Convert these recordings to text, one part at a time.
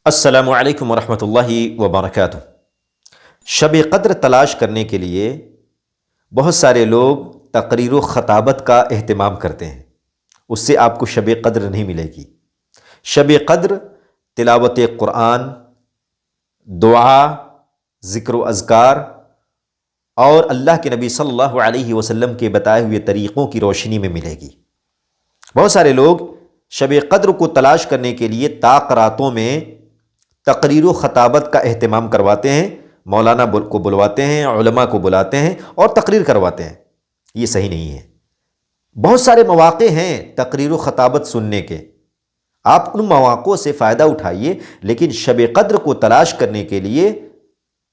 السلام علیکم ورحمۃ اللہ وبرکاتہ۔ شب قدر تلاش کرنے کے لیے بہت سارے لوگ تقریر و خطابت کا اہتمام کرتے ہیں، اس سے آپ کو شب قدر نہیں ملے گی۔ شب قدر تلاوت قرآن، دعا، ذکر و اذکار اور اللہ کے نبی صلی اللہ علیہ وسلم کے بتائے ہوئے طریقوں کی روشنی میں ملے گی۔ بہت سارے لوگ شب قدر کو تلاش کرنے کے لیے طاق راتوں میں تقریر و خطابت کا اہتمام کرواتے ہیں، مولانا کو بلواتے ہیں، علماء کو بلاتے ہیں اور تقریر کرواتے ہیں۔ یہ صحیح نہیں ہے۔ بہت سارے مواقع ہیں تقریر و خطابت سننے کے، آپ ان مواقعوں سے فائدہ اٹھائیے، لیکن شب قدر کو تلاش کرنے کے لیے،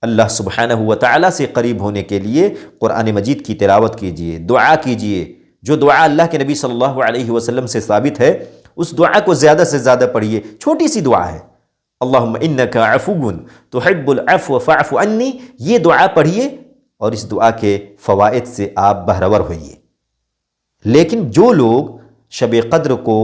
اللہ سبحانہ و تعالیٰ سے قریب ہونے کے لیے قرآن مجید کی تلاوت کیجیے، دعا کیجیے۔ جو دعا اللہ کے نبی صلی اللہ علیہ وسلم سے ثابت ہے، اس دعا کو زیادہ سے زیادہ پڑھیے۔ چھوٹی سی دعا ہے، اللہم انک عفو تحب العفو فاعف عنی، یہ دعا پڑھیے اور اس دعا کے فوائد سے آپ بہرور ہوئیے۔ لیکن جو لوگ شب قدر کو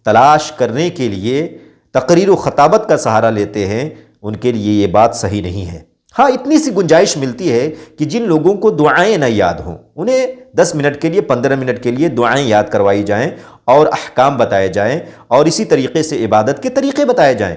تلاش کرنے کے لیے تقریر و خطابت کا سہارا لیتے ہیں، ان کے لیے یہ بات صحیح نہیں ہے۔ ہاں، اتنی سی گنجائش ملتی ہے کہ جن لوگوں کو دعائیں نہ یاد ہوں، انہیں 10 منٹ کے لیے، 15 منٹ کے لیے دعائیں یاد کروائی جائیں اور احکام بتائے جائیں اور اسی طریقے سے عبادت کے طریقے بتائے جائیں۔